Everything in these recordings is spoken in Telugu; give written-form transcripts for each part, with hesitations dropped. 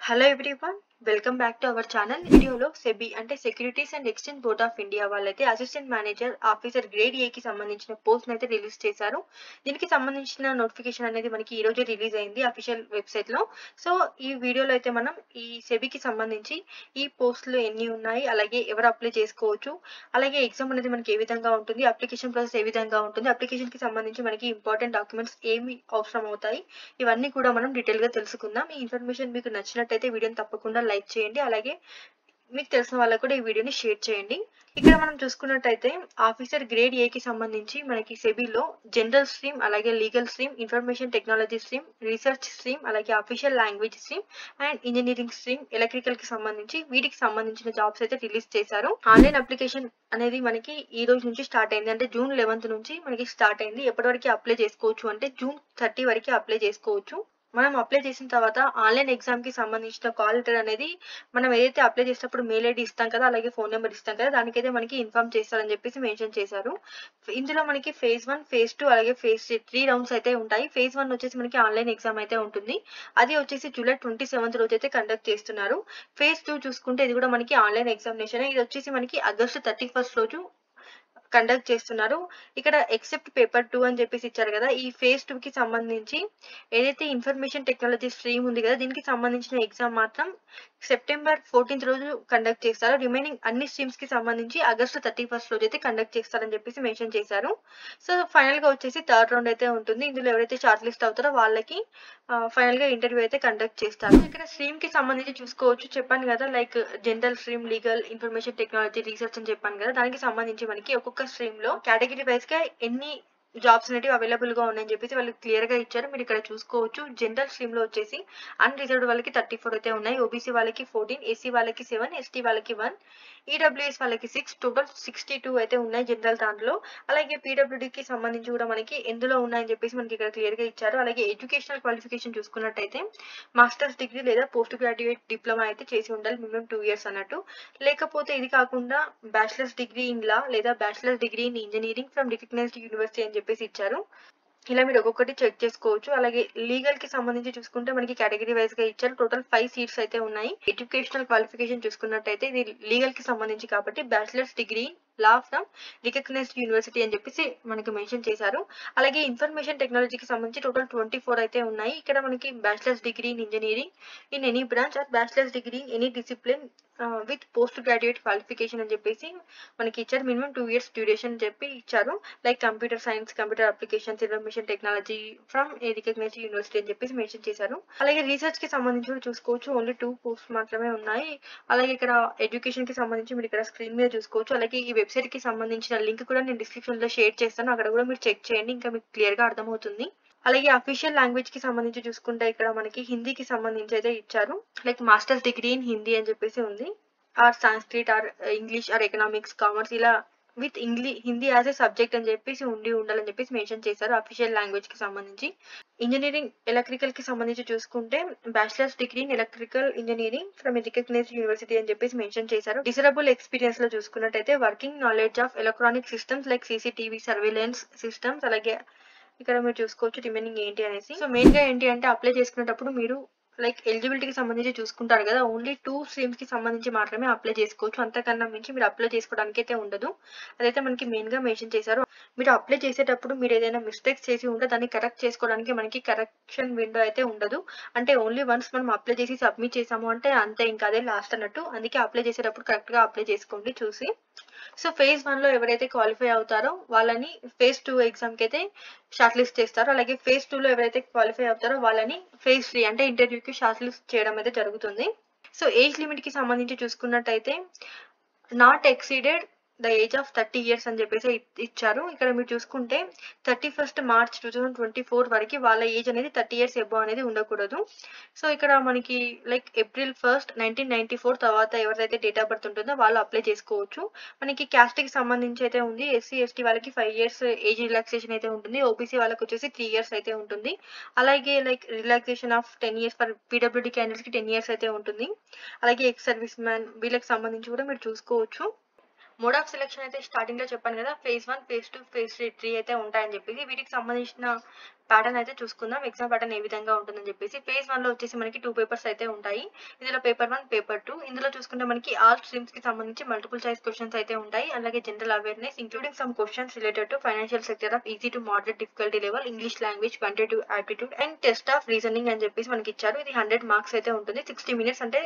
Hello everyone, welcome back to our channel. వీడియోలో సెబీ అంటే securities and exchange board of India వాళ్ళైతే assistant manager officer grade A కి సంబంధించిన పోస్ట్ అయితే రిలీజ్ చేశారు. దీనికి సంబంధించిన నోటిఫికేషన్ అనేది మనకి ఈ రోజు రిలీజ్ అయింది అఫీషియల్ వెబ్సైట్ లో. సో ఈ వీడియోలో అయితే మనం ఈ సెబీకి సంబంధించి ఈ పోస్టులు ఎన్ని ఉన్నాయి, అలాగే ఎవరు అప్లై చేసుకోవచ్చు, అలాగే ఎగ్జామ్ అనేది మనకి ఏ విధంగా ఉంటుంది, అప్లికేషన్ ప్రాసెస్ ఏ విధంగా ఉంటుంది, అప్లికేషన్ కి సంబంధించి మనకి ఇంపార్టెంట్ డాక్యుమెంట్స్ ఏమి అవసరం అవుతాయి, ఇవన్నీ కూడా మనం డీటెయిల్ గా తెలుసుకుందాం. ఈ ఇన్ఫర్మేషన్ మీకు నచ్చినట్టయితే వీడియోని తప్పకుండా లైక్ చేయండి, అలాగే మీకు తెలిసిన వాళ్ళకు కూడా ఈ వీడియోని షేర్ చేయండి. ఇక్కడ మనం చూసుకున్నట్టయితే ఆఫీసర్ గ్రేడ్ ఏ కి సంబంధించి మనకి సెబీలో జనరల్ స్ట్రీమ్, అలాగే legal stream, information technology stream, research stream, అలాగే official language stream and engineering stream, electrical కి సంబంధించి వీటికి సంబంధించిన జాబ్స్ అయితే రిలీజ్ చేశారు. ఆన్లైన్ అప్లికేషన్ అనేది మనకి ఈ రోజు నుంచి స్టార్ట్ అయింది, అంటే జూన్ 11 నుంచి మనకి స్టార్ట్ అయింది. ఎప్పటి వరకు అప్లై చేసుకోవచ్చు అంటే జూన్ 30 వరకు అప్లై చేసుకోవచ్చు. మనం అప్లై చేసిన తర్వాత ఆన్లైన్ ఎగ్జామ్ కి సంబంధించిన కాల్ లెటర్ అనేది మనం ఏదైతే అప్లై చేసినప్పుడు మెయిల్ ఐడి ఇస్తాం కదా, అలాగే ఫోన్ నెంబర్ ఇస్తాం కదా, దానికైతే మనకి ఇన్ఫార్మ్ చేస్తారని చెప్పేసి మెన్షన్ చేశారు. ఇందులో మనకి ఫేజ్ 1, ఫేజ్ 2 అలాగే ఫేజ్ 3 రౌండ్స్ అయితే ఉంటాయి. ఫేజ్ 1 వచ్చేసి మనకి ఆన్లైన్ ఎగ్జామ్ అయితే ఉంటుంది. అది వచ్చేసి జూలై 27 రోజు అయితే కండక్ట్ చేస్తున్నారు. ఫేజ్ 2 చూసుకుంటే ఇది కూడా మనకి ఆన్లైన్ ఎగ్జామినేషన్. ఇది వచ్చేసి మనకి ఆగస్టు 31 రోజు కండక్ట్ చేస్తున్నారు. ఇక్కడ ఎక్సెప్ట్ పేపర్ 2 అని చెప్పేసి ఇచ్చారు కదా, ఈ ఫేజ్ 2 కి సంబంధించి ఏదైతే ఇన్ఫర్మేషన్ టెక్నాలజీ స్ట్రీమ్ ఉంది కదా, దీనికి సంబంధించిన ఎగ్జామ్ మాత్రం సెప్టెంబర్ 14 రోజు కండక్ట్ చేస్తారు. రిమైనింగ్ అన్ని స్ట్రీమ్స్ కి సంబంధించి ఆగస్టు 31 రోజు అయితే కండక్ట్ చేస్తారని చెప్పేసి మెన్షన్ చేశారు. సో ఫైనల్ గా వచ్చేసి థర్డ్ రౌండ్ అయితే ఉంటుంది. ఇందులో ఎవరైతే షార్ట్ లిస్ట్ అవుతారో వాళ్ళకి ఫైనల్ గా ఇంటర్వ్యూ అయితే కండక్ట్ చేస్తారు. ఇక్కడ స్ట్రీమ్ కి సంబంధించి చూసుకోవచ్చు, చెప్పాను కదా, like general stream, legal, information technology, research అని చెప్పాను కదా. దానికి సంబంధించి మనకి ఒక్కొక్క స్ట్రీమ్ లో కేటగిరీ వైజ్ గా ఎన్ని జాబ్స్ అనేవి అవైలబుల్ గా ఉన్నాయని చెప్పేసి వాళ్ళు క్లియర్ గా ఇచ్చారు. మీరు ఇక్కడ చూసుకోవచ్చు. జనరల్ స్ట్రీమ్ లో వచ్చేసి అన్రిజర్వ్డ్ వాళ్ళకి 34 అయితే ఉన్నాయి, ఓబీసీ వాళ్ళకి 14, ఎస్సీ వాళ్ళకి 7, ఎస్టీ వాళ్ళకి 1, ఈడబ్ల్యూఎస్ వాళ్ళకి 6, టోటల్ 62 అయితే ఉన్నాయి జనరల్ దాంట్లో. అలాగే పీడబ్ల్యూడి కి సంబంధించి కూడా మనకి ఎందులో ఉన్నాయని చెప్పేసి మనకి ఇక్కడ క్లియర్ గా ఇచ్చారు. అలాగే ఎడ్యుకేషనల్ క్వాలిఫికేషన్ చూసుకున్నట్టయితే మాస్టర్స్ డిగ్రీ లేదా పోస్ట్ గ్రాడ్యుయేట్ డిప్లొమా అయితే చేసి ఉండాలి, మినిమం 2 years అన్నట్టు. లేకపోతే ఇది కాకుండా బ్యాచిలర్స్ డిగ్రీ ఇన్ లా లేదా bachelors degree in engineering from recognised university అని చెప్పేసి ఇచ్చారు. ఇలా మీరు ఒక్కొక్కటి చెక్ చేసుకోవచ్చు. అలాగే లీగల్ కి సంబంధించి చూసుకుంటే మనకి కేటగిరీ వైజ్ గా ఇచ్చారు. టోటల్ 5 సీట్స్ అయితే ఉన్నాయి. ఎడ్యుకేషనల్ క్వాలిఫికేషన్ చూసుకున్నట్టయితే ఇది లీగల్ కి సంబంధించి కాబట్టి bachelors degree law from recognised university అని చెప్పేసి మనకి మెన్షన్ చేశారు. అలాగే ఇన్ఫర్మేషన్ టెక్నాలజీకి సంబంధించి టోటల్ 24 అయితే ఉన్నాయి. ఇక్కడ మనకి bachelors degree in engineering in any branch or bachelors degree in any discipline with post graduate qualification అని చెప్పేసి మనకి ఇచ్చారు. మినిమం 2 years డ్యూరేషన్ అని చెప్పి ఇచ్చారు. Like computer science, computer applications, information technology from a recognised university అని చెప్పేసి మెన్షన్ చేశారు. అలాగే రీసెర్చ్ కి సంబంధించి కూడా చూసుకోవచ్చు, ఓన్లీ 2 పోస్ట్ మాత్రమే ఉన్నాయి. అలాగే ఇక్కడ ఎడ్యుకేషన్ కి సంబంధించి మీరు ఇక్కడ స్క్రీన్ మీద చూసుకోవచ్చు. అలాగే ఈ వెబ్సైట్ కి సంబంధించిన లింక్ కూడా నేను డిస్క్రిప్షన్ లో షేర్ చేస్తాను, అక్కడ కూడా మీరు చెక్ చేయండి, ఇంకా మీకు క్లియర్ గా అర్థమవుతుంది. అలాగే అఫీషియల్ లాంగ్వేజ్ కి సంబంధించి చూసుకుంటే ఇక్కడ మనకి హిందీకి సంబంధించి అయితే ఇచ్చారు. Like masters degree in Hindi అని చెప్పేసి ఉంది, or Sanskrit or English or economics, commerce, ఇలా with Hindi as a subject అని చెప్పేసి ఉండాలని చెప్పేసి మెన్షన్ చేశారు అఫీషియల్ లాంగ్వేజ్ కి సంబంధించి. ఇంజనీరింగ్ ఎలక్ట్రికల్ కి సంబంధించి చూసుకుంటే bachelors degree in electrical engineering from recognised university అని చెప్పేసి మెన్షన్ చేశారు. డిజరబుల్ ఎక్స్పీరియన్స్ లో చూసుకున్నట్టయితే working knowledge of electronic systems like CCTV, surveillance systems. అలాగే ఇక్కడ మీరు చూసుకోవచ్చు రిమైనింగ్ ఏంటి అనేసి. సో మెయిన్ గా ఏంటి అంటే అప్లై చేసుకునేటప్పుడు మీరు లైక్ ఎలిజిబిలిటీకి సంబంధించి చూసుకుంటారు కదా, ఓన్లీ 2 స్ట్రీమ్స్ కి సంబంధించి మాత్రమే అప్లై చేసుకోవచ్చు, అంతకన్నా మించి మీరు అప్లై చేసుకోవడానికి అయితే ఉండదు. అదైతే మనకి మెయిన్ గా మెన్షన్ చేశారు. మీరు అప్లై చేసేటప్పుడు మీరు ఏదైనా మిస్టేక్స్ చేసి ఉంటే దాన్ని కరెక్ట్ చేసుకోవడానికి మనకి కరెక్షన్ విండో అయితే ఉండదు. అంటే ఓన్లీ వన్స్ మనం అప్లై చేసి సబ్మిట్ చేసాము అంటే అంతే, ఇంకా అదే లాస్ట్ అన్నట్టు. అందుకే అప్లై చేసేటప్పుడు కరెక్ట్ గా అప్లై చేసుకోండి చూసి. సో ఫేజ్ 1 లో ఎవరైతే క్వాలిఫై అవుతారో వాళ్ళని ఫేజ్ 2 ఎగ్జామ్ కి అయితే షార్ట్ లిస్ట్ చేస్తారు. అలాగే ఫేజ్ 2 లో ఎవరైతే క్వాలిఫై అవుతారో వాళ్ళని ఫేజ్ 3 అంటే ఇంటర్వ్యూకి షార్ట్ లిస్ట్ చేయడం అయితే జరుగుతుంది. సో ఏజ్ లిమిట్ కి సంబంధించి చూసుకున్నట్టయితే not exceeded the age of 30 years అని చెప్పేసి ఇచ్చారు. ఇక్కడ మీరు చూసుకుంటే 31st March 2024 వరకు వాళ్ళ ఏజ్ అనేది 30 years ఎబో అనేది ఉండకూడదు. సో ఇక్కడ మనకి లైక్ April 1st 1994 తర్వాత ఎవరైతే డేట్ ఆఫ్ బర్త్ ఉంటుందో వాళ్ళు అప్లై చేసుకోవచ్చు. మనకి క్యాస్ట్ కి సంబంధించి అయితే ఉంది. ఎస్సీ ఎస్టీ వాళ్ళకి 5 years ఏజ్ రిలాక్సేషన్ అయితే ఉంటుంది. ఓబీసీ వాళ్ళకి వచ్చేసి 3 years అయితే ఉంటుంది. అలాగే like relaxation of 10 years for PWD candidates కి 10 years అయితే ఉంటుంది. అలాగే ఎక్స్ సర్వీస్ మ్యాన్ వీళ్ళకి సంబంధించి కూడా మీరు చూసుకోవచ్చు. మోడ్ ఆఫ్ సెలెక్షన్ అయితే స్టార్టింగ్ లో చెప్పాను కదా, ఫేజ్ 1, ఫేజ్ 2, ఫేజ్ 3 అయితే ఉంటాయని చెప్పేసి. వీటికి సంబంధించిన ప్యాటర్న్ అయితే చూసుకుందాం. ఎగ్జామ్ ప్యాటర్న్ ఏ విధంగా ఉంటుందని చెప్పేసి. ఫేజ్ 1 లో వచ్చేసి మనకి 2 పేపర్స్ అయితే ఉంటాయి. ఇందులో పేపర్ 1, పేపర్ 2. ఇందులో చూసుకుంటే మనకి ఆల్ స్ట్రీమ్స్ కి సంబంధించి మల్టిపుల్ చాయిస్ క్వశ్చన్స్ అయితే ఉంటాయి. అలాగే general awareness including some questions related to financial sector off easy to moderate difficulty level, English language, quantitative aptitude and test of reasoning అని చెప్పేసి మనకి ఇచ్చారు. ఇది 100 మార్క్స్ అయితే ఉంటుంది. 60 మినిట్స్ అంటే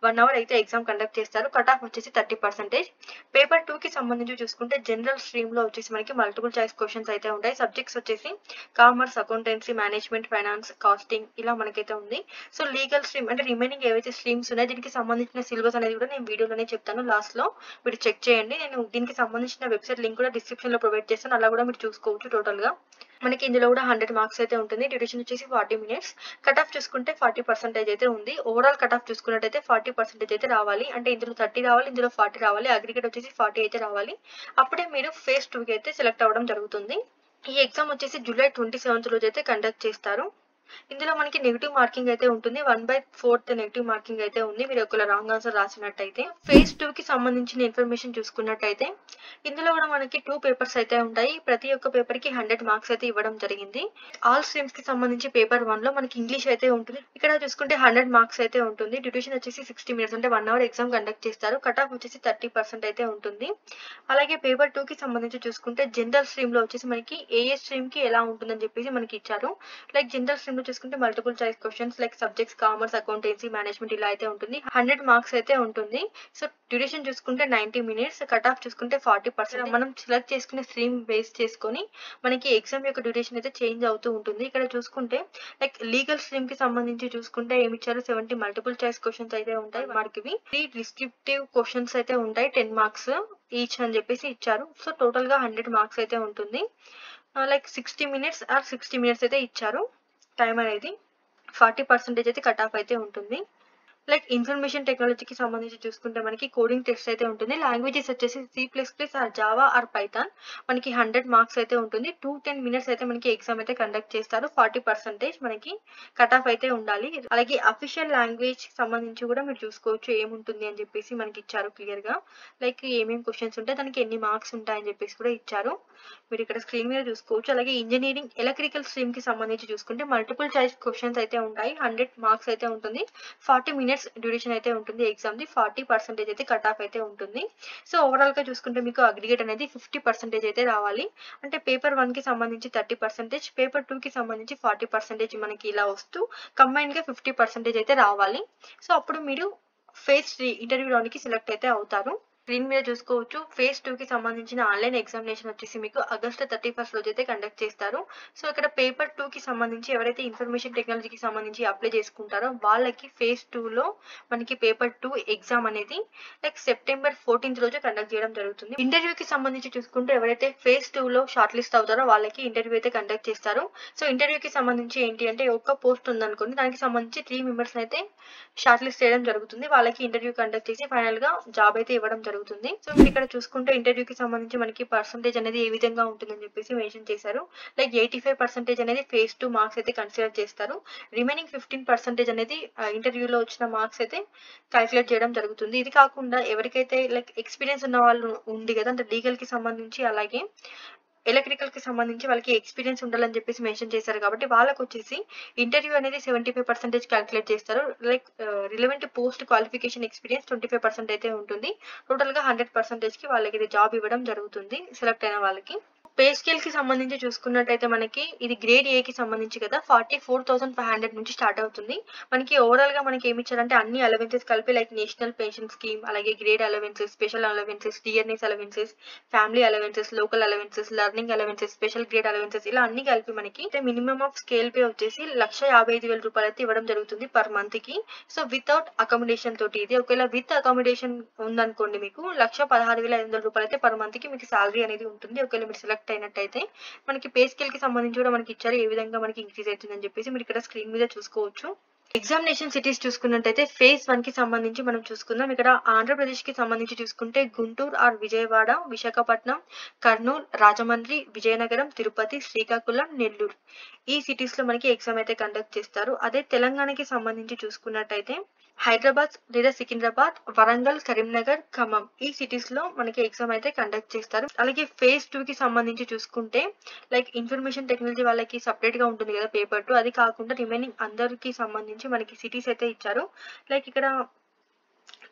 1 అవర్ అయితే ఎగ్జామ్ కండక్ట్ చేస్తారు. కట్ ఆఫ్ వచ్చేసి 30%. పేపర్ 2 కి సంబంధించి చూసుకుంటే జనరల్ స్ట్రీమ్ లో వచ్చేసి మనకి మల్టిపుల్ చాయిస్ క్వశ్చన్స్ అయితే ఉంటాయి. సబ్జెక్ట్స్ వచ్చేసి commerce, accountancy, management, finance, costing ఇలా మనకైతే ఉంది. సో లీగల్ స్ట్రీమ్ అంటే రిమైనింగ్ ఏవైతే స్ట్రీమ్స్ ఉన్నాయో దీనికి సంబంధించిన సిలబస్ అనేది కూడా నేను వీడియోలోనే చెప్తాను. లాస్ట్ లో మీరు చెక్ చేయండి. నేను దీనికి సంబంధించిన వెబ్సైట్ లింక్ కూడా డిస్క్రిప్షన్ లో ప్రొవైడ్ చేస్తాను. అలా కూడా మీరు చూసుకోవచ్చు. టోటల్ గా మనకి ఇందులో కూడా 100 మార్క్స్ అయితే ఉంటుంది. డ్యూరేషన్ వచ్చేసి 40 మినిట్స్. కట్ ఆఫ్ చూసుకుంటే 40% అయితే ఉంది. ఓవరాల్ కట్ ఆఫ్ చూసుకున్నట్టయితే 40% అయితే రావాలి. అంటే ఇందులో 30 రావాలి, ఇందులో 40 రావాలి. అగ్రిగేట్ వచ్చేసి 40 అయితే రావాలి. అప్పుడే మీరు ఫేజ్ 2 కి అయితే సెలెక్ట్ అవ్వడం జరుగుతుంది. ఈ ఎగ్జామ్ వచ్చేసి జూలై 27th రోజు అయితే కండక్ట్ చేస్తారు. ఇందులో మనకి నెగిటివ్ మార్కింగ్ అయితే ఉంటుంది. 1/4 నెగిటివ్ మార్కింగ్ అయితే ఉంది మీరు ఒకవేళ రాంగ్ ఆన్సర్ రాసినట్టయితే. ఫేజ్ 2 కి సంబంధించిన ఇన్ఫర్మేషన్ చూసుకున్నట్టయితే ఇందులో కూడా మనకి 2 పేపర్స్ అయితే ఉంటాయి. ప్రతి ఒక్క పేపర్ కి 100 మార్క్స్ అయితే ఇవ్వడం జరిగింది. ఆల్ స్ట్రీమ్స్ కి సంబంధించి పేపర్ 1 లో మనకి ఇంగ్లీష్ అయితే ఉంటుంది. ఇక్కడ చూసుకుంటే 100 మార్క్స్ అయితే ఉంటుంది. డ్యూరేషన్ వచ్చేసి 60 మినిట్స్ అంటే 1 అవర్ ఎగ్జామ్ కండక్ట్ చేస్తారు. కట్ ఆఫ్ వచ్చేసి 30% అయితే ఉంటుంది. అలాగే పేపర్ 2 కి సంబంధించి చూసుకుంటే జనరల్ స్ట్రీమ్ లో వచ్చేసి మనకి ఏ స్ట్రీమ్ కి ఎలా ఉంటుందని చెప్పేసి మనకి ఇచ్చారు. లైక్ జనరల్ స్ట్రీమ్ లో చూసుకుంటే multiple choice questions like subjects commerce, accountancy, management ఇలా అయితే ఉంటుంది. 100 మార్క్స్ అయితే ఉంటుంది. సో డ్యూరేషన్ చూసుకుంటే 90 మినిట్స్. కట్ ఆఫ్ చూసుకుంటే 40%. మనం సెలెక్ట్ చేసుకునే స్ట్రీమ్ బేస్ చేసుకొని మనకి ఎగ్జామ్ యొక్క డ్యూరేషన్ అయితే చేంజ్ అవుతూ ఉంటుంది. ఇక్కడ చూసుకుంటే లైక్ లీగల్ స్ట్రీమ్ కి సంబంధించి చూసుకుంటే ఏమి ఇచ్చారు, 70 మల్టిపుల్ చాయిస్ క్వశ్చన్స్ అయితే ఉంటాయి. మార్క్వి 3 డిస్క్రిప్టివ్ క్వశ్చన్స్ అయితే ఉంటాయి. 10 మార్క్స్ ఈచ్ అని చెప్పేసి ఇచ్చారు. సో టోటల్ గా 100 మార్క్స్ అయితే ఉంటుంది. లైక్ 60 మినిట్స్ ఆర్ 60 మినిట్స్ అయితే ఇచ్చారు టైం అనేది. 40% అయితే కట్ ఆఫ్ అయితే ఉంటుంది. లైక్ ఇన్ఫర్మేషన్ టెక్నాలజీకి సంబంధించి చూసుకుంటే మనకి కోడింగ్ టెస్ట్ అయితే ఉంటుంది. లాంగ్వేజెస్ వచ్చేసి C++, or Java, or Python. మనకి 100 మార్క్స్ అయితే ఉంటుంది. 2-10 మినిట్స్ అయితే మనకి ఎగ్జామ్ అయితే కండక్ట్ చేస్తారు. 40% మనకి కట్ ఆఫ్ అయితే ఉండాలి. అలాగే అఫీషియల్ లాంగ్వేజ్ సంబంధించి కూడా మీరు చూసుకోవచ్చు ఏముంటుంది అని చెప్పేసి మనకి ఇచ్చారు క్లియర్ గా. లైక్ ఏమేమి క్వశ్చన్స్ ఉంటాయి, దానికి ఎన్ని మార్క్స్ ఉంటాయని చెప్పేసి కూడా ఇచ్చారు. మీరు ఇక్కడ స్క్రీన్ మీద చూసుకోవచ్చు. అలాగే ఇంజనీరింగ్ ఎలక్ట్రికల్ స్ట్రీమ్ కి సంబంధించి చూసుకుంటే మల్టిపుల్ చాయిస్ క్వశ్చన్స్ అయితే ఉంటాయి. 100 మార్క్స్ అయితే ఉంటుంది. 40 మినిట్స్ డ్యూరేషన్ అయితే ఉంటుంది ఎగ్జామ్ ది. 40% అయితే కట్ ఆఫ్ అయితే ఉంటుంది. సో ఓవరాల్ గా చూసుకుంటే మీకు అగ్రిగేట్ అనేది 50% అయితే రావాలి. అంటే పేపర్ 1 కి సంబంధించి 30%, పేపర్ 2 కి సంబంధించి 40% మనకి ఇలా వస్తూ కంబైన్ గా 50% అయితే రావాలి. సో అప్పుడు మీరు ఫేజ్ 3 ఇంటర్వ్యూ రౌండ్ కి సెలెక్ట్ అయితే అవుతారు. స్క్రీన్ మీద చూసుకోవచ్చు. ఫేజ్ 2 కి సంబంధించిన ఆన్లైన్ ఎగ్జామినేషన్ వచ్చేసి మీకు ఆగస్టు 31 రోజు అయితే కండక్ట్ చేస్తారు. సో ఇక్కడ పేపర్ 2 కి సంబంధించి ఎవరైతే ఇన్ఫర్మేషన్ టెక్నాలజీకి సంబంధించి అప్లై చేసుకుంటారో వాళ్ళకి ఫేజ్ 2 లో మనకి పేపర్ 2 ఎగ్జామ్ అనేది లైక్ సెప్టెంబర్ 14th రోజు కండక్ట్ చేయడం జరుగుతుంది. ఇంటర్వ్యూకి సంబంధించి చూసుకుంటే ఎవరైతే ఫేజ్ 2 లో షార్ట్ లిస్ట్ అవుతారో వాళ్ళకి ఇంటర్వ్యూ అయితే కండక్ట్ చేస్తారు. సో ఇంటర్వ్యూకి సంబంధించి ఏంటి అంటే ఒక్క పోస్ట్ ఉందనుకోండి, దానికి సంబంధించి 3 మెంబర్స్ అయితే షార్ట్ లిస్ట్ చేయడం జరుగుతుంది. వాళ్ళకి ఇంటర్వ్యూ కండక్ట్ చేసి ఫైనల్ గా జాబ్ అయితే ఇవ్వడం జరుగుతుంది. సో మీరు ఇక్కడ చూసుకుంటే ఇంటర్వ్యూకి సంబంధించి మనకి పర్సంటేజ్ అనేది ఏ విధంగా ఉంటుందని చెప్పేసి మెన్షన్ చేశారు. లైక్ 85% అనేది ఫేజ్ 2 మార్క్స్ అయితే కన్సిడర్ చేస్తారు. రిమైనింగ్ 15% అనేది ఇంటర్వ్యూలో వచ్చిన మార్క్స్ అయితే క్యాలిక్యులేట్ చేయడం జరుగుతుంది. ఇది కాకుండా ఎవరికైతే లైక్ ఎక్స్పీరియన్స్ ఉన్న వాళ్ళు ఉంది కదా, అంటే లీగల్ కి సంబంధించి అలాగే ఎలక్ట్రికల్ కి సంబంధించి వాళ్ళకి ఎక్స్పీరియన్స్ ఉండాలని చెప్పేసి మెన్షన్ చేశారు కాబట్టి వాళ్ళకి వచ్చేసి ఇంటర్వ్యూ అనేది 75% క్యాలిక్యులేట్ చేస్తారు. Like relevant post qualification experience 25% అయితే ఉంటుంది. టోటల్ గా 100% కి వాళ్ళకి ఇది జాబ్ ఇవ్వడం జరుగుతుంది సెలెక్ట్ అయిన వాళ్ళకి. పే స్కేల్ కి సంబంధించి చూసుకున్నట్టయితే మనకి ఇది గ్రేడ్ ఏ కి సంబంధించి కదా 44,500 నుంచి స్టార్ట్ అవుతుంది. మనకి ఓవరాల్ గా మనకి ఏమి ఇచ్చారంటే అన్ని అలవెన్సెస్ కలిపి లైక్ నేషనల్ పెన్షన్ స్కీమ్, అలాగే grade allowances, special allowances, dearness allowances, family allowances, local allowances, learning allowances, special grade allowances ఇలా అన్ని కలిపి మనకి మినిమం ఆఫ్ స్కేల్ పే వచ్చేసి 1,55,000 రూపాయలు అయితే ఇవ్వడం జరుగుతుంది పర్ మంత్ కి. సో వితౌట్ అకామిడేషన్ తోటి ఇది. ఒకవేళ విత్ అకామిడేషన్ ఉందనుకోండి మీకు 1,16,500 రూపాయలు అయితే పర్ మంత్ కి మీకు సాలరీ అనేది ఉంటుంది. ఒకవేళ మీరు సెలెక్ట్ అయినట్టయితే మనకి పే స్కేల్ కి సంబంధించి కూడా మనకి ఇచ్చారు ఏ విధంగా మనకి ఇంక్రీజ్ అవుతుందని చెప్పేసి మీరు ఇక్కడ స్క్రీన్ మీద చూసుకోవచ్చు. ఎగ్జామినేషన్ సిటీస్ చూసుకున్నట్టయితే ఫేజ్ 1 కి సంబంధించి మనం చూసుకుందాం. ఇక్కడ ఆంధ్రప్రదేశ్ కి సంబంధించి చూసుకుంటే గుంటూరు ఆర్ విజయవాడ, విశాఖపట్నం, కర్నూలు, రాజమండ్రి, విజయనగరం, తిరుపతి, శ్రీకాకుళం, నెల్లూరు ఈ సిటీస్ లో మనకి ఎగ్జామ్ అయితే కండక్ట్ చేస్తారు. అదే తెలంగాణకి సంబంధించి చూసుకున్నట్టయితే హైదరాబాద్ లేదా సికింద్రాబాద్, వరంగల్, కరీంనగర్, ఖమ్మం ఈ సిటీస్ లో మనకి ఎగ్జామ్ అయితే కండక్ట్ చేస్తారు. అలాగే phase 2 కి సంబంధించి చూసుకుంటే లైక్ ఇన్ఫర్మేషన్ టెక్నాలజీ వాళ్ళకి సపరేట్ గా ఉంటుంది కదా పేపర్ 2, అది కాకుండా రిమైనింగ్ అందరికి సంబంధించి మనకి సిటీస్ అయితే ఇచ్చారు. లైక్ ఇక్కడ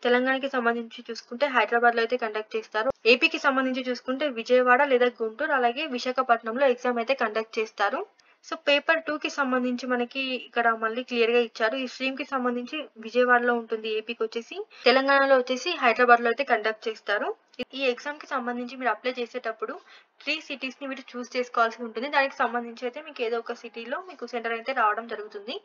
తెలంగాణకి సంబంధించి చూసుకుంటే హైదరాబాద్ లో అయితే కండక్ట్ చేస్తారు. ఏపీకి సంబంధించి చూసుకుంటే విజయవాడ లేదా గుంటూరు అలాగే విశాఖపట్నంలో ఎగ్జామ్ అయితే కండక్ట్ చేస్తారు. సో పేపర్ 2 కి సంబంధించి మనకి ఇక్కడ మళ్ళీ క్లియర్ గా ఇచ్చారు. ఈ స్ట్రీమ్ కి సంబంధించి విజయవాడలో ఉంటుంది, ఏపీకి వచ్చేసి తెలంగాణలో వచ్చేసి హైదరాబాద్ లో అయితే కండక్ట్ చేస్తారు. ఈ ఎగ్జామ్ కి సంబంధించి మీరు అప్లై చేసేటప్పుడు 3 సిటీస్ ని మీరు చూస్ చేసుకోవాల్సి ఉంటుంది. దానికి సంబంధించి అయితే మీకు ఏదో ఒక సిటీలో మీకు సెంటర్ అయితే రావడం జరుగుతుంది.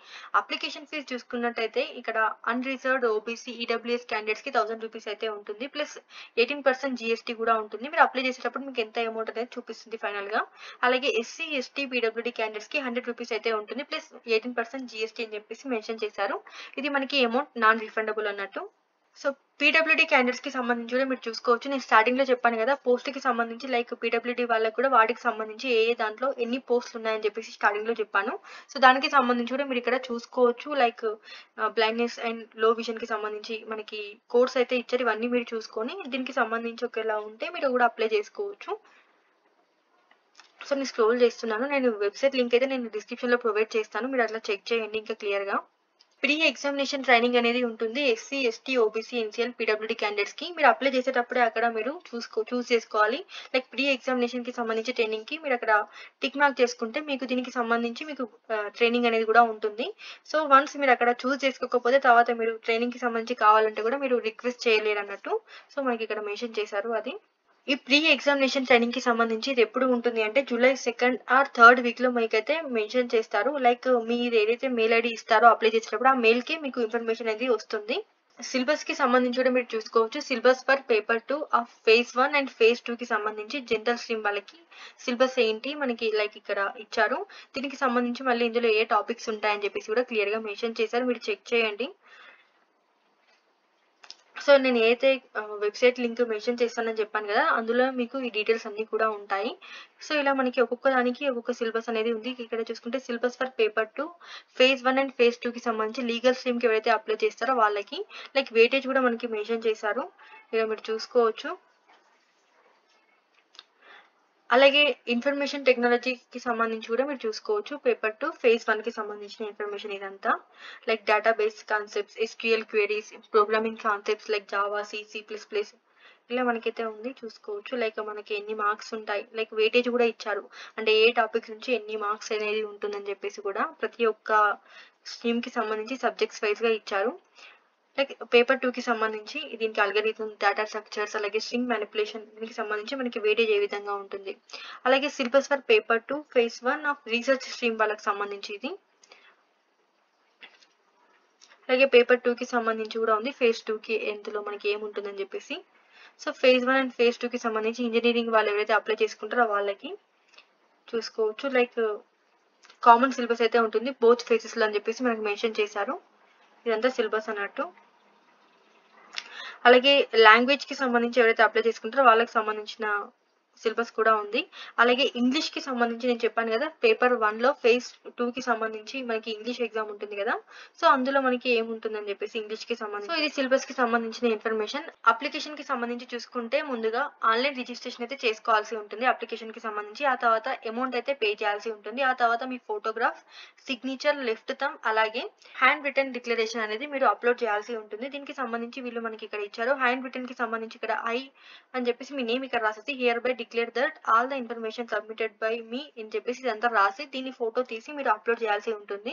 అప్లికేషన్ ఫీజు చూసుకున్నట్టయితే ఇక్కడ అన్రిజర్వ్డ్ ఓబీసీ ఈడబ్ల్యూఎస్ క్యాండిడేట్స్ కి 1000 రూపీస్ అయితే ఉంటుంది. ప్లస్ 18% జిఎస్టీ కూడా ఉంటుంది. మీరు అప్లై చేసేటప్పుడు మీకు ఎంత అమౌంట్ అనేది చూపిస్తుంది ఫైనల్ గా. అలాగే ఎస్సీ ఎస్టీ పీడబ్ల్యూడీ క్యాండిడేట్స్ కి 100 రూపీస్ అయితే ఉంటుంది. ప్లస్ 18% జిఎస్టీ అని చెప్పేసి మెన్షన్ చేశారు. ఇది మనకి అమౌంట్ నాన్ రిఫండబుల్ అన్నట్టు. సో పీడబ్ల్యూడీ క్యాండిడేట్స్ కి సంబంధించి కూడా మీరు చూసుకోవచ్చు. నేను స్టార్టింగ్ లో చెప్పాను కదా పోస్ట్ కి సంబంధించి లైక్ పీడబ్ల్యూడీ వాళ్ళకి కూడా వాటికి సంబంధించి ఏ దాంట్లో ఎన్ని పోస్టులు ఉన్నాయని చెప్పేసి స్టార్టింగ్ లో చెప్పాను. సో దానికి సంబంధించి కూడా మీరు ఇక్కడ చూసుకోవచ్చు. లైక్ బ్లైండ్నెస్ అండ్ లో విజన్ కి సంబంధించి మనకి కోర్స్ అయితే ఇచ్చారు. ఇవన్నీ మీరు చూసుకొని దీనికి సంబంధించి ఒకవేళ ఉంటే మీరు కూడా అప్లై చేసుకోవచ్చు. సో నేను స్క్రోల్ చేస్తున్నాను. నేను వెబ్సైట్ లింక్ అయితే నేను డిస్క్రిప్షన్ లో ప్రొవైడ్ చేస్తాను. మీరు అట్లా చెక్ చేయండి ఇంకా క్లియర్ గా. ప్రీ ఎగ్జామినేషన్ ట్రైనింగ్ అనేది ఉంటుంది SC ST OBC NCL PWD candidates కి. మీరు అప్లై చేసేటప్పుడే అక్కడ మీరు చూస్ చేసుకోవాలి. లైక్ ప్రీ ఎగ్జామినేషన్ కి సంబంధించి ట్రైనింగ్ కి మీరు అక్కడ టిక్ మార్క్ చేసుకుంటే మీకు దీనికి సంబంధించి మీకు ట్రైనింగ్ అనేది కూడా ఉంటుంది. సో వన్స్ మీరు అక్కడ చూస్ చేసుకోకపోతే తర్వాత మీరు ట్రైనింగ్ కి సంబంధించి కావాలంటే కూడా మీరు రిక్వెస్ట్ చేయలేరు అన్నట్టు. సో మనకి ఇక్కడ మెన్షన్ చేశారు అది. ఈ ప్రీ ఎగ్జామినేషన్ ట్రైనింగ్ కి సంబంధించి ఇది ఎప్పుడు ఉంటుంది అంటే July 2nd or 3rd week లో మీకైతే మెన్షన్ చేస్తారు. లైక్ మీరు ఏదైతే మెయిల్ ఐడి ఇస్తారో అప్లై చేసేటప్పుడు ఆ మెయిల్ కి మీకు ఇన్ఫర్మేషన్ అనేది వస్తుంది. సిలబస్ కి సంబంధించి కూడా మీరు చూసుకోవచ్చు. Syllabus for paper 2 of phase 1 and phase 2 కి సంబంధించి జనరల్ స్ట్రీమ్ వాళ్ళకి సిలబస్ ఏంటి మనకి లైక్ ఇక్కడ ఇచ్చారు. దీనికి సంబంధించి మళ్ళీ ఇందులో ఏ టాపిక్స్ ఉంటాయని చెప్పేసి కూడా క్లియర్ గా మెన్షన్ చేశారు. మీరు చెక్ చేయండి. సో నేను ఏదైతే వెబ్సైట్ లింక్ మెన్షన్ చేస్తానని చెప్పాను కదా అందులో మీకు ఈ డీటెయిల్స్ అన్ని కూడా ఉంటాయి. సో ఇలా మనకి ఒక్కొక్క దానికి ఒక్కొక్క సిలబస్ అనేది ఉంది. ఇక్కడ చూసుకుంటే syllabus for paper 2 phase 1 and phase 2 కి సంబంధించి లీగల్ స్ట్రీమ్ కి ఎవరైతే అప్లై చేస్తారో వాళ్ళకి లైక్ వెయిటేజ్ కూడా మనకి మెన్షన్ చేశారు. ఇలా మీరు చూసుకోవచ్చు. అలాగే ఇన్ఫర్మేషన్ టెక్నాలజీకి సంబంధించి కూడా మీరు చూసుకోవచ్చు. పేపర్ 2 phase 1 కి సంబంధించిన ఇన్ఫర్మేషన్ ఇదంతా like database concepts, SQL queries, programming concepts like Java, C++, ఇలా మనకైతే ఉంది చూసుకోవచ్చు. లైక్ మనకి ఎన్ని మార్క్స్ ఉంటాయి లైక్ వెయిటేజ్ కూడా ఇచ్చారు. అంటే ఏ టాపిక్ నుంచి ఎన్ని మార్క్స్ అనేది ఉంటుందని చెప్పేసి కూడా ప్రతి ఒక్క స్ట్రీమ్ కి సంబంధించి సబ్జెక్ట్స్ వైజ్ గా ఇచ్చారు. లైక్ పేపర్ 2 కి సంబంధించి దీనికి అల్గరిథం, డేటా స్ట్రక్చర్స్ అలాగే స్ట్రింగ్ మ్యానిపులేషన్ దీనికి సంబంధించి మనకి వెయిటేజ్ ఏ విధంగా ఉంటుంది. అలాగే syllabus for paper 2 phase 1 of research stream వాళ్ళకి సంబంధించి ఇది. అలాగే పేపర్ 2 కి సంబంధించి కూడా ఉంది. phase 2 కి ఎందులో మనకి ఏముంటుందని చెప్పేసి. సో phase 1 అండ్ phase 2 కి సంబంధించి ఇంజనీరింగ్ వాళ్ళు ఎవరైతే అప్లై చేసుకుంటారో వాళ్ళకి చూసుకోవచ్చు. లైక్ కామన్ సిలబస్ అయితే ఉంటుంది బోత్ ఫేసెస్ లో అని చెప్పేసి మనకి మెన్షన్ చేశారు. ఇదంతా సిలబస్ అన్నట్టు. అలాగే లాంగ్వేజ్ కి సంబంధించి ఎవరైతే అప్లై చేసుకుంటారో వాళ్ళకి సంబంధించిన సిలబస్ కూడా ఉంది. అలాగే ఇంగ్లీష్ కి సంబంధించి నేను చెప్పాను కదా పేపర్ 1 లో phase 2 కి సంబంధించి మనకి ఇంగ్లీష్ ఎగ్జామ్ ఉంటుంది కదా. సో అందులో మనకి ఏముంటుందని చెప్పేసి ఇంగ్లీష్ కి సంబంధించి సో ఇది సిలబస్ కి సంబంధించిన ఇన్ఫర్మేషన్. అప్లికేషన్ కి సంబంధించి చూసుకుంటే ముందుగా ఆన్లైన్ రిజిస్ట్రేషన్ అయితే చేసుకోవాల్సి ఉంటుంది అప్లికేషన్ కి సంబంధించి. ఆ తర్వాత అమౌంట్ అయితే పే చేయాల్సి ఉంటుంది. ఆ తర్వాత మీ ఫోటోగ్రాఫ్, సిగ్నేచర్, లెఫ్ట్ థంబ్ అలాగే హ్యాండ్ రిటన్ డిక్లరేషన్ అనేది మీరు అప్లోడ్ చేయాల్సి ఉంటుంది. దీనికి సంబంధించి వీళ్ళు మనకి ఇక్కడ ఇచ్చారు. హ్యాండ్ రిటన్ కి సంబంధించి ఇక్కడ ఐ అని చెప్పేసి మీ నేమ్ ఇక్కడ రాసేసి hereby declare that all the information submitted by మీ అని చెప్పేసి ఇదంతా రాసి దీన్ని ఫోటో తీసి మీరు అప్లోడ్ చేయాల్సి ఉంటుంది.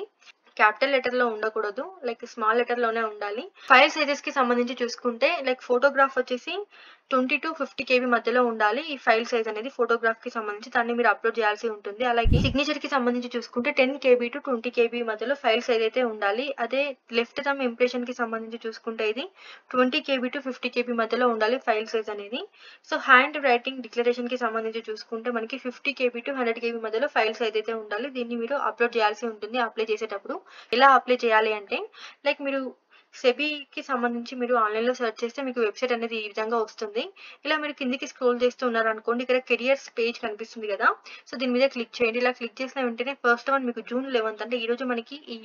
క్యాపిటల్ లెటర్ లో ఉండకూడదు, లైక్ స్మాల్ లెటర్ లోనే ఉండాలి. ఫైల్ సైజెస్ కి సంబంధించి చూసుకుంటే లైక్ ఫోటోగ్రాఫ్ వచ్చేసి 20 to 50 KB మధ్యలో ఉండాలి. ఈ ఫైల్ సైజ్ అనేది ఫోటోగ్రాఫ్ కి సంబంధించి దాన్ని మీరు అప్లోడ్ చేయాల్సి ఉంటుంది. అలాగే సిగ్నేచర్ కి సంబంధించి చూసుకుంటే 10 KB to 20 KB మధ్యలో ఫైల్ సైజ్ అయితే ఉండాలి. అదే లెఫ్ట్ థంబ్ ఇంప్రెషన్ కి సంబంధించి చూసుకుంటే ఇది 20 KB to 50 KB మధ్యలో ఉండాలి ఫైల్ సైజ్ అనేది. సో హ్యాండ్ రైటింగ్ డిక్లరేషన్ కి సంబంధించి చూసుకుంటే మనకి 50 KB to 100 KB మధ్యలో ఫైల్ సైజ్ అయితే ఉండాలి. దీన్ని మీరు అప్లోడ్ చేయాల్సి ఉంటుంది అప్లై చేసేటప్పుడు. ఎలా అప్లై చేయాలి అంటే లైక్ మీరు సెబీకి సంబంధించి మీరు ఆన్‌లైన్‌లో సెర్చ్ చేస్తే మీకు వెబ్‌సైట్ అనేది ఈ విధంగా వస్తుంది. ఇలా మీరు కిందకి స్క్రోల్ చేస్తూ ఉన్నారనుకోండి, ఇక్కడ కెరియర్స్ పేజ్ కనిపిస్తుంది కదా! సో, దీని మీద క్లిక్ చేయండి. ఇలా క్లిక్ చేసిన వెంటనే ఫస్ట్ వన్ మీకు జూన్ 11 అంటే ఈరోజు మనకి ఈ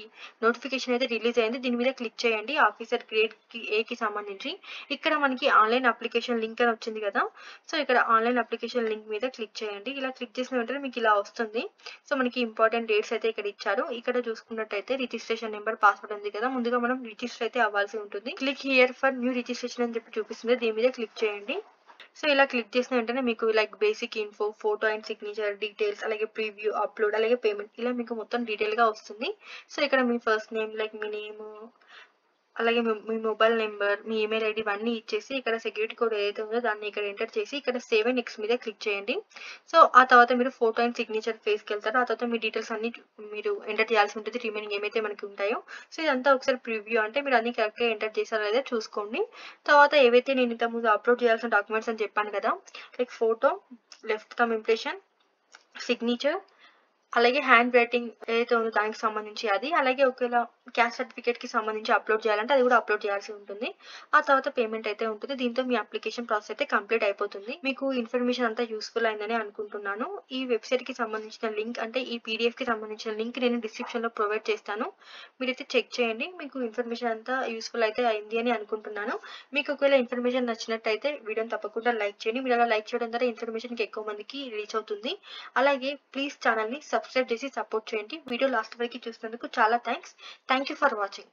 నోటిఫికేషన్ అయితే రిలీజ్ అయింది. దీని మీద క్లిక్ చేయండి. ఆఫీసర్ గ్రేడ్ ఏకి సంబంధించి. ఇక్కడ మనకి ఆన్‌లైన్ అప్లికేషన్ లింక్ అని వచ్చింది కదా! సో, ఇక్కడ ఆన్‌లైన్ అప్లికేషన్ లింక్ మీద క్లిక్ చేయండి. ఇలా క్లిక్ చేసిన వెంటనే మీకు ఇలా వస్తుంది. సో, మనకి ఇంపార్టెంట్ డేట్స్ అయితే ఇక్కడ ఇచ్చారు. ఇక్కడ చూసుకున్నట్టయితే రిజిస్ట్రేషన్ నెంబర్, పాస్వర్డ్ ఉంది కదా! ముందుగా మనం రిజిస్టర్ అయితే అవ్వాల్సి ఉంటుంది. Click here for new registration అని చెప్పి చూపిస్తుంది. దీని మీద క్లిక్ చేయండి. సో, ఇలా క్లిక్ చేసిన వెంటనే మీకు like basic info, photo and signature details, అలాగే ప్రివ్యూ, అప్‌లోడ్, అలాగే పేమెంట్ ఇలా మీకు మొత్తం డీటెయిల్‌గా వస్తుంది. సో, ఇక్కడ మీ ఫస్ట్ నేమ్ లైక్ మీ నేము, అలాగే మీ మొబైల్ నంబర్, మీ ఈమెయిల్ ఐడీ ఇవన్నీ ఇచ్చేసి ఇక్కడ సెక్యూరిటీ కోడ్ ఏదైతే ఉందో దాన్ని ఇక్కడ ఎంటర్ చేసి ఇక్కడ సేవ్ అండ్ నెక్స్ట్ మీద క్లిక్ చేయండి. సో, ఆ తర్వాత మీరు ఫోటో అండ్ సిగ్నేచర్ ఫేస్‌కెళ్తారు. ఆ తర్వాత మీ డీటెయిల్స్ అన్నీ మీరు ఎంటర్ చేయాల్సి ఉంటుంది. రిమైనింగ్ ఏమైతే మనకి ఉంటాయో. సో, ఇదంతా ఒకసారి ప్రివ్యూ అంటే మీరు అన్నీ కరెక్ట్‌గా ఎంటర్ చేశారో లేదో చూసుకోండి. తర్వాత ఏవైతే నేను ఇంతకుముందు అప్‌లోడ్ చేయాల్సిన డాక్యుమెంట్స్ అని చెప్పాను కదా! Like photo, left thumb impression, signature, అలాగే హ్యాండ్ రైటింగ్ ఏదైతే ఉందో దానికి సంబంధించి అది. అలాగే ఒకవేళ క్యాస్ట్ సర్టిఫికేట్‌కి సంబంధించి అప్‌లోడ్ చేయాలంటే అది కూడా అప్‌లోడ్ చేయాల్సి ఉంటుంది. ఆ తర్వాత పేమెంట్ అయితే ఉంటుంది. దీంతో మీ అప్లికేషన్ ప్రాసెస్ అయితే కంప్లీట్ అయిపోతుంది. మీకు ఇన్ఫర్మేషన్ అంతా యూజ్‌ఫుల్ అయిందని అనుకుంటున్నాను. ఈ వెబ్‌సైట్‌కి సంబంధించిన లింక్ అంటే ఈ పీడీఎఫ్‌కి సంబంధించిన లింక్ నేను డిస్క్రిప్షన్‌లో ప్రొవైడ్ చేస్తాను. మీరైతే చెక్ చేయండి. మీకు ఇన్ఫర్మేషన్ అంతా యూజ్‌ఫుల్ అయితే అయింది అని అనుకుంటున్నాను. మీకు ఒకవేళ ఇన్ఫర్మేషన్ నచ్చినట్టయితే వీడియోని తప్పకుండా లైక్ చేయండి. మీరు అలా లైక్ చేయడం ద్వారా ఇన్ఫర్మేషన్ ఇంకెక్కువ మందికి రీచ్ అవుతుంది. అలాగే ప్లీజ్ ఛానల్‌ని సబ్స్క్రైబ్ చేసి సపోర్ట్ చేయండి. వీడియో లాస్ట్ వరకు చూసినందుకు చాలా thanks. Thank you for watching.